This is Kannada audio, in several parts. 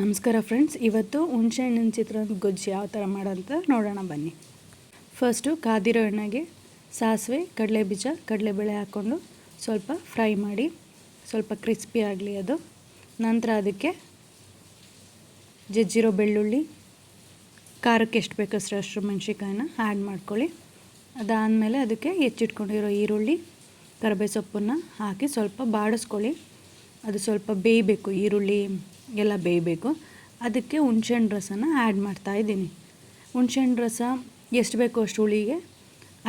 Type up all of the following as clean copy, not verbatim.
ನಮಸ್ಕಾರ ಫ್ರೆಂಡ್ಸ್, ಇವತ್ತು ಹುಣಸೆಹಣ್ಣಿನ ಚಿತ್ರಾನ್ನ ಗೊಜ್ಜು ಯಾವ ಥರ ಮಾಡೋಂತ ನೋಡೋಣ ಬನ್ನಿ. ಫಸ್ಟು ಕಾದಿರೋ ಎಣ್ಣೆಗೆ ಸಾಸಿವೆ, ಕಡಲೆಬೀಜ, ಕಡಲೆಬೇಳೆ ಹಾಕ್ಕೊಂಡು ಸ್ವಲ್ಪ ಫ್ರೈ ಮಾಡಿ ಸ್ವಲ್ಪ ಕ್ರಿಸ್ಪಿ ಆಗಲಿ ಅದು. ನಂತರ ಅದಕ್ಕೆ ಜಜ್ಜಿರೋ ಬೆಳ್ಳುಳ್ಳಿ, ಖಾರಕ್ಕೆ ಎಷ್ಟು ಬೇಕಷ್ಟು ಅಷ್ಟು ಮೆಣಸಿನ್ಕಾಯಿನ ಆ್ಯಡ್ ಮಾಡ್ಕೊಳ್ಳಿ. ಅದಾದಮೇಲೆ ಅದಕ್ಕೆ ಹೆಚ್ಚಿಟ್ಕೊಂಡಿರೋ ಈರುಳ್ಳಿ, ಕರಿಬೇವು ಸೊಪ್ಪನ್ನು ಹಾಕಿ ಸ್ವಲ್ಪ ಬಾಡಿಸ್ಕೊಳ್ಳಿ. ಅದು ಸ್ವಲ್ಪ ಬೇಯಬೇಕು, ಈರುಳ್ಳಿ ಎಲ್ಲ ಬೇಯಬೇಕು. ಅದಕ್ಕೆ ಹುಣಸೆಹಣ್ಣು ರಸನ ಆ್ಯಡ್ ಮಾಡ್ತಾಯಿದ್ದೀನಿ. ಹುಣಸೆಹಣ್ಣು ರಸ ಎಷ್ಟು ಬೇಕೋ ಅಷ್ಟು ಹುಳಿಗೆ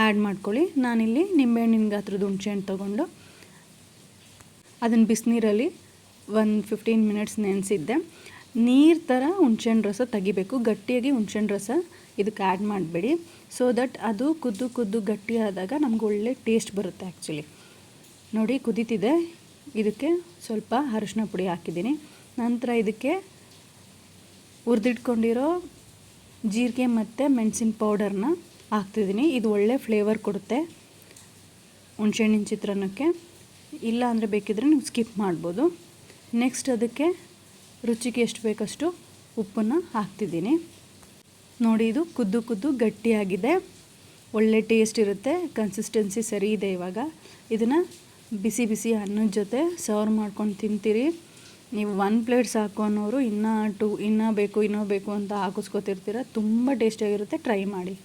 ಆ್ಯಡ್ ಮಾಡ್ಕೊಳ್ಳಿ. ನಾನಿಲ್ಲಿ ನಿಂಬೆಹಣ್ಣಿನ ಗಾತ್ರದ ಹುಣಸೆಹಣ್ಣು ತೊಗೊಂಡು ಅದನ್ನು ಬಿಸಿನೀರಲ್ಲಿ 15 ಮಿನಿಟ್ಸ್ ನೆನೆಸಿದ್ದೆ. ನೀರು ಥರ ಹುಣಸೆಹಣ್ಣು ರಸ ತೆಗಿಬೇಕು, ಗಟ್ಟಿಯಾಗಿ ಹುಣಸೆಹಣ್ಣು ರಸ ಇದಕ್ಕೆ ಆ್ಯಡ್ ಮಾಡಬೇಡಿ. ಸೊ ದಟ್ ಅದು ಕುದ್ದು ಗಟ್ಟಿ ಆದಾಗ ನಮ್ಗೆ ಒಳ್ಳೆ ಟೇಸ್ಟ್ ಬರುತ್ತೆ. ಆ್ಯಕ್ಚುಲಿ ನೋಡಿ ಕುದೀತಿದೆ. ಇದಕ್ಕೆ ಸ್ವಲ್ಪ ಅರಿಶಿನ ಪುಡಿ ಹಾಕಿದ್ದೀನಿ. ನಂತರ ಇದಕ್ಕೆ ಹುರಿದಿಟ್ಕೊಂಡಿರೋ ಜೀರಿಗೆ ಮತ್ತು ಮೆಣಸಿನ ಪೌಡರ್ನ ಹಾಕ್ತಿದ್ದೀನಿ. ಇದು ಒಳ್ಳೆ ಫ್ಲೇವರ್ ಕೊಡುತ್ತೆ ಹುಣಸೆಹಣ್ಣಿನ ಚಿತ್ರಾನ್ನಕ್ಕೆ. ಇಲ್ಲ ಅಂದರೆ ಬೇಕಿದ್ರೆ ನೀವು ಸ್ಕಿಪ್ ಮಾಡ್ಬೋದು. ನೆಕ್ಸ್ಟ್ ಅದಕ್ಕೆ ರುಚಿಗೆ ಎಷ್ಟು ಬೇಕಷ್ಟು ಉಪ್ಪನ್ನು ಹಾಕ್ತಿದ್ದೀನಿ. ನೋಡಿ, ಇದು ಕುದ್ದು ಗಟ್ಟಿಯಾಗಿದೆ, ಒಳ್ಳೆ ಟೇಸ್ಟ್ ಇರುತ್ತೆ. ಕನ್ಸಿಸ್ಟೆನ್ಸಿ ಸರಿ ಇದೆ. ಇವಾಗ ಇದನ್ನು ಬಿಸಿ ಅನ್ನದ ಜೊತೆ ಸರ್ವ್ ಮಾಡ್ಕೊಂಡು ತಿಂತೀರಿ. ನೀವು 1 ಪ್ಲೇಟ್ ಸಾಕು ಅನ್ನೋರು ಇನ್ನೂ ಬೇಕು ಅಂತ ಹಾಕಿಸ್ಕೊತಿರ್ತೀರ. ತುಂಬ ಟೇಸ್ಟಿಯಾಗಿರುತ್ತೆ. ಟ್ರೈ ಮಾಡಿ.